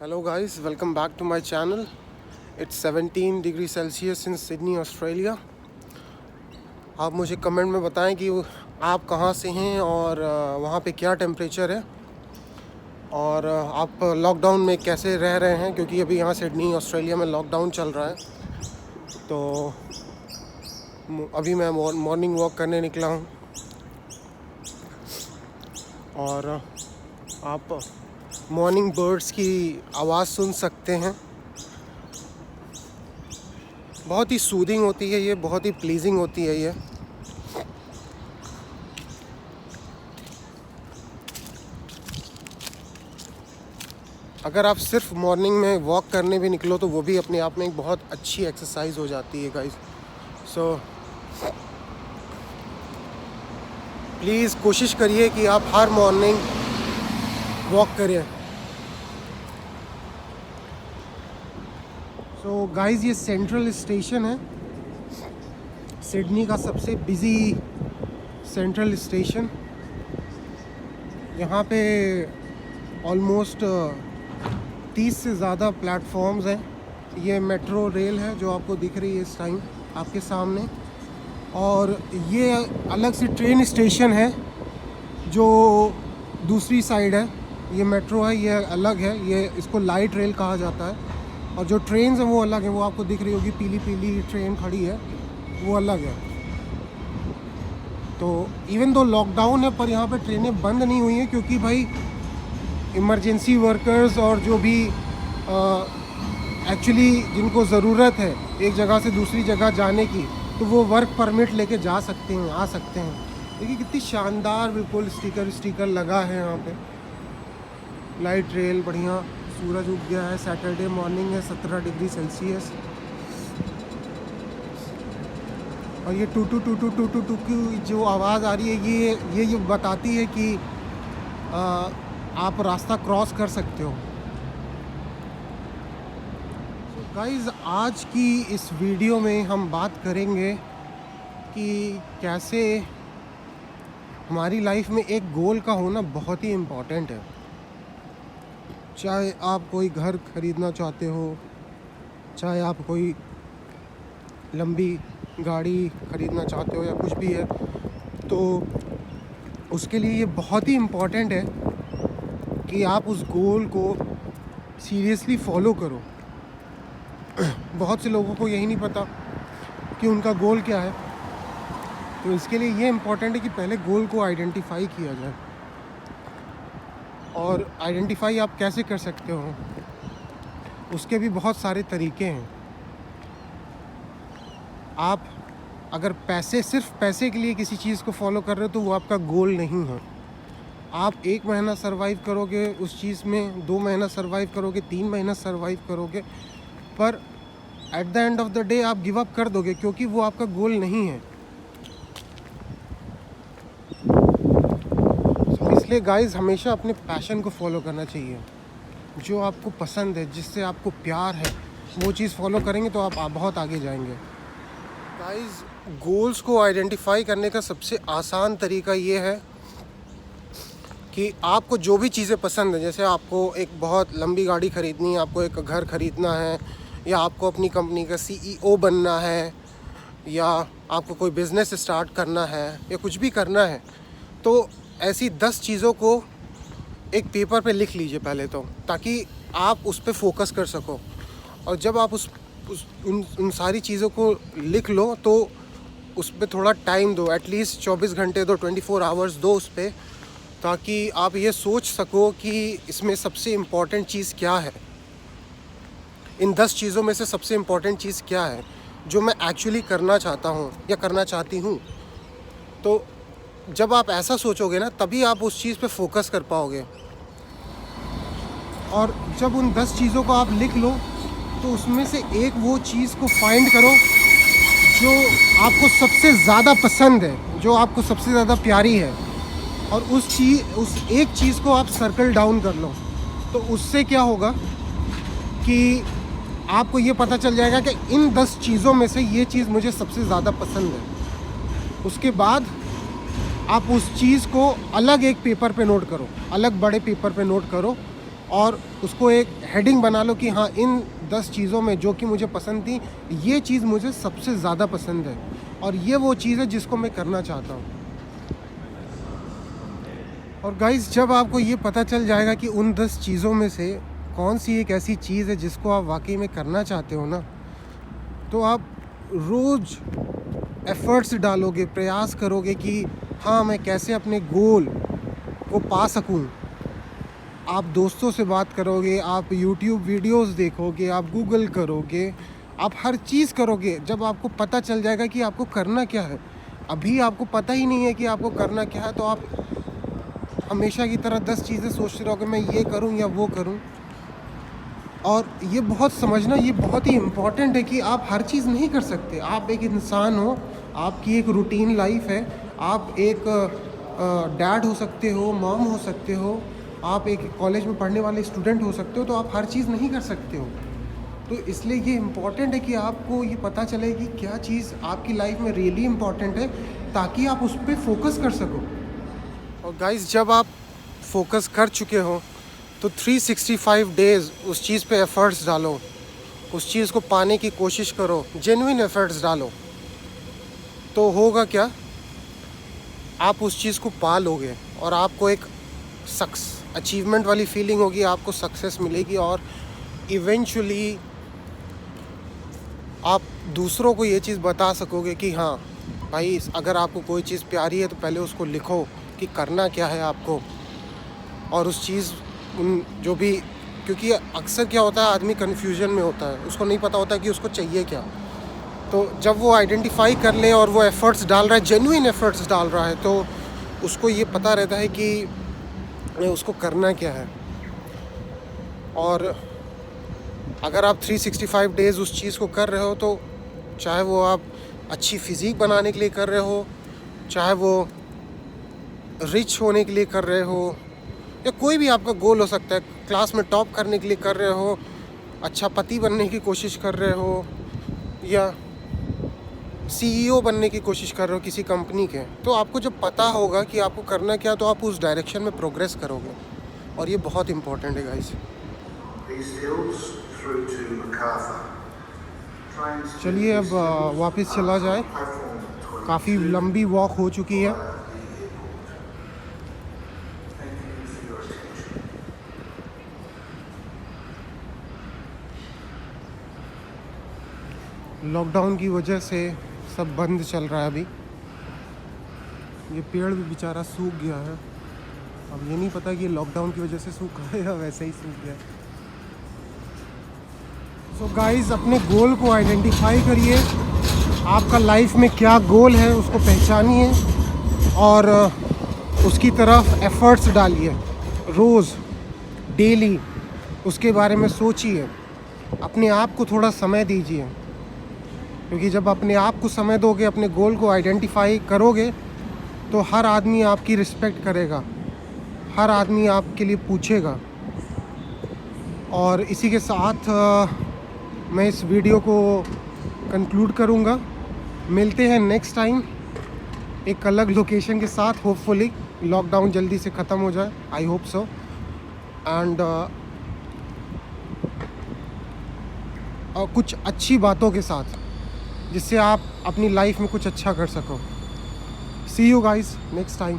Hello guys, welcome back to my channel. It's 17 degrees Celsius in Sydney, Australia. आप मुझे comment में बताएं कि आप कहाँ से हैं और वहाँ पे क्या टेम्परेचर है और आप लॉकडाउन में कैसे रह रहे हैं, क्योंकि अभी यहाँ सिडनी ऑस्ट्रेलिया में लॉकडाउन चल रहा है। तो अभी मैं मॉर्निंग वॉक करने निकला हूँ और आप मॉर्निंग बर्ड्स की आवाज़ सुन सकते हैं। बहुत ही सूदिंग होती है ये, बहुत ही प्लीजिंग होती है ये। अगर आप सिर्फ मॉर्निंग में वॉक करने भी निकलो तो वो भी अपने आप में एक बहुत अच्छी एक्सरसाइज हो जाती है गाइस। सो प्लीज़ कोशिश करिए कि आप हर मॉर्निंग वॉक करें। तो गाइस ये सेंट्रल स्टेशन है, सिडनी का सबसे बिज़ी सेंट्रल स्टेशन। यहाँ पे ऑलमोस्ट 30 से ज़्यादा प्लेटफॉर्म्स हैं। ये मेट्रो रेल है जो आपको दिख रही है इस टाइम आपके सामने, और ये अलग से ट्रेन स्टेशन है जो दूसरी साइड है। ये मेट्रो है, ये अलग है, ये इसको लाइट रेल कहा जाता है, और जो ट्रेन्स हैं वो अलग है। वो आपको दिख रही होगी पीली पीली ट्रेन खड़ी है, वो अलग है। तो इवन दो लॉकडाउन है पर यहाँ पे ट्रेनें बंद नहीं हुई हैं, क्योंकि भाई इमरजेंसी वर्कर्स और जो भी एक्चुअली जिनको ज़रूरत है एक जगह से दूसरी जगह जाने की, तो वो वर्क परमिट लेके जा सकते हैं, आ सकते हैं। देखिए कितनी शानदार बिल्कुल स्टिकर लगा है यहाँ पे। लाइट रेल बढ़िया, सूरज उग गया है, सैटरडे मॉर्निंग है, 17 डिग्री सेल्सियस। और ये टू टू टू टू टू टू टू की जो आवाज़ आ रही है ये बताती है कि आप रास्ता क्रॉस कर सकते हो। तो गाइज़ आज की इस वीडियो में हम बात करेंगे कि कैसे हमारी लाइफ में एक गोल का होना बहुत ही इम्पॉर्टेंट है। चाहे आप कोई घर ख़रीदना चाहते हो, चाहे आप कोई लंबी गाड़ी ख़रीदना चाहते हो या कुछ भी है, तो उसके लिए ये बहुत ही इम्पॉर्टेंट है कि आप उस गोल को सीरियसली फॉलो करो। बहुत से लोगों को यही नहीं पता कि उनका गोल क्या है, तो इसके लिए ये इम्पॉर्टेंट है कि पहले गोल को आइडेंटिफाई किया जाए। और आइडेंटिफाई आप कैसे कर सकते हो, उसके भी बहुत सारे तरीके हैं। आप अगर सिर्फ पैसे के लिए किसी चीज़ को फॉलो कर रहे हो तो वो आपका गोल नहीं है। आप 1 महीना सरवाइव करोगे उस चीज़ में, 2 महीना सरवाइव करोगे, 3 महीना सरवाइव करोगे, पर at the end of the day आप गिव अप कर दोगे, क्योंकि वो आपका गोल नहीं है। इसलिए गाइस हमेशा अपने पैशन को फॉलो करना चाहिए। जो आपको पसंद है, जिससे आपको प्यार है, वो चीज़ फॉलो करेंगे तो आप बहुत आगे जाएंगे। गाइस गोल्स को आइडेंटिफाई करने का सबसे आसान तरीका ये है कि आपको जो भी चीज़ें पसंद है, जैसे आपको एक बहुत लंबी गाड़ी ख़रीदनी है, आपको एक घर ख़रीदना है, या आपको अपनी कंपनी का CEO बनना है, या आपको कोई बिज़नेस स्टार्ट करना है, या कुछ भी करना है, तो ऐसी 10 चीज़ों को एक पेपर पे लिख लीजिए पहले तो, ताकि आप उस पे फोकस कर सको। और जब आप उन सारी चीज़ों को लिख लो तो उस पे थोड़ा टाइम दो, एटलीस्ट 24 घंटे दो, 24 आवर्स दो उस पे, ताकि आप ये सोच सको कि इसमें सबसे इम्पॉर्टेंट चीज़ क्या है, इन 10 चीज़ों में से सबसे इम्पॉर्टेंट चीज़ क्या है जो मैं एक्चुअली करना चाहता हूँ या करना चाहती हूँ। तो जब आप ऐसा सोचोगे ना, तभी आप उस चीज़ पे फोकस कर पाओगे। और जब उन 10 चीज़ों को आप लिख लो तो उसमें से एक वो चीज़ को फाइंड करो जो आपको सबसे ज़्यादा पसंद है, जो आपको सबसे ज़्यादा प्यारी है, और उस एक चीज़ को आप सर्कल डाउन कर लो। तो उससे क्या होगा कि आपको ये पता चल जाएगा कि इन 10 चीज़ों में से ये चीज़ मुझे सबसे ज़्यादा पसंद है। उसके बाद आप उस चीज़ को अलग एक पेपर पे नोट करो, अलग बड़े पेपर पे नोट करो, और उसको एक हेडिंग बना लो कि हाँ, इन 10 चीज़ों में जो कि मुझे पसंद थी, ये चीज़ मुझे सबसे ज़्यादा पसंद है और ये वो चीज़ है जिसको मैं करना चाहता हूँ। और गाइस, जब आपको ये पता चल जाएगा कि उन 10 चीज़ों में से कौन सी एक ऐसी चीज़ है जिसको आप वाकई में करना चाहते हो ना, तो आप रोज़ एफ़र्ट्स डालोगे, प्रयास करोगे कि हाँ, मैं कैसे अपने गोल को पा सकूँ। आप दोस्तों से बात करोगे, आप यूट्यूब वीडियोस देखोगे, आप गूगल करोगे, आप हर चीज़ करोगे जब आपको पता चल जाएगा कि आपको करना क्या है। अभी आपको पता ही नहीं है कि आपको करना क्या है, तो आप हमेशा की तरह 10 चीज़ें सोचते रहोगे, मैं ये करूँ या वो करूँ। और ये बहुत समझना, ये बहुत ही इम्पॉर्टेंट है कि आप हर चीज़ नहीं कर सकते। आप एक इंसान हो, आपकी एक रूटीन लाइफ है, आप एक डैड हो सकते हो, मॉम हो सकते हो, आप एक कॉलेज में पढ़ने वाले स्टूडेंट हो सकते हो, तो आप हर चीज़ नहीं कर सकते हो। तो इसलिए ये इम्पॉर्टेंट है कि आपको ये पता चले कि क्या चीज़ आपकी लाइफ में रियली इम्पॉर्टेंट है, ताकि आप उस पर फोकस कर सको। और गाइस, जब आप फोकस कर चुके हो तो 365 डेज़ उस चीज़ पे एफ़र्ट्स डालो, उस चीज़ को पाने की कोशिश करो, जेन्युइन एफ़र्ट्स डालो। तो होगा क्या, आप उस चीज़ को पा लोगे और आपको एक अचीवमेंट वाली फीलिंग होगी, आपको सक्सेस मिलेगी और इवेंचुअली आप दूसरों को ये चीज़ बता सकोगे कि हाँ भाई, अगर आपको कोई चीज़ प्यारी है तो पहले उसको लिखो कि करना क्या है आपको। और उस चीज़ जो भी, क्योंकि अक्सर क्या होता है, आदमी कन्फ्यूजन में होता है, उसको नहीं पता होता कि उसको चाहिए क्या। तो जब वो आइडेंटिफाई कर ले और वो एफ़र्ट्स डाल रहा है, जेन्युइन एफ़र्ट्स डाल रहा है, तो उसको ये पता रहता है कि उसको करना क्या है। और अगर आप 365 डेज़ उस चीज़ को कर रहे हो, तो चाहे वो आप अच्छी फ़िज़ीक बनाने के लिए कर रहे हो, चाहे वो रिच होने के लिए कर रहे हो, या कोई भी आपका गोल हो सकता है, क्लास में टॉप करने के लिए कर रहे हो, अच्छा पति बनने की कोशिश कर रहे हो, या CEO बनने की कोशिश कर रहे हो किसी कंपनी के, तो आपको जब पता होगा कि आपको करना क्या, तो आप उस डायरेक्शन में प्रोग्रेस करोगे। और ये बहुत इम्पोर्टेंट है गाइस। चलिए अब वापस चला जाए, काफ़ी लंबी वॉक हो चुकी है। लॉकडाउन की वजह से सब बंद चल रहा है अभी। ये पेड़ भी बेचारा सूख गया है। अब ये नहीं पता कि ये लॉकडाउन की वजह से सूखा है या वैसे ही सूख गया। सो गाइस, अपने गोल को आइडेंटिफाई करिए। आपका लाइफ में क्या गोल है उसको पहचानिए और उसकी तरफ एफ़र्ट्स डालिए, रोज़ डेली उसके बारे में सोचिए। अपने आप को थोड़ा समय दीजिए, क्योंकि जब अपने आप को समय दोगे, अपने गोल को आइडेंटिफाई करोगे, तो हर आदमी आपकी रिस्पेक्ट करेगा, हर आदमी आपके लिए पूछेगा। और इसी के साथ मैं इस वीडियो को कंक्लूड करूँगा। मिलते हैं नेक्स्ट टाइम एक अलग लोकेशन के साथ। होपफुली लॉकडाउन जल्दी से ख़त्म हो जाए, आई होप सो। एंड कुछ अच्छी बातों के साथ, जिससे आप अपनी लाइफ में कुछ अच्छा कर सको। सी यू गाइस नेक्स्ट टाइम।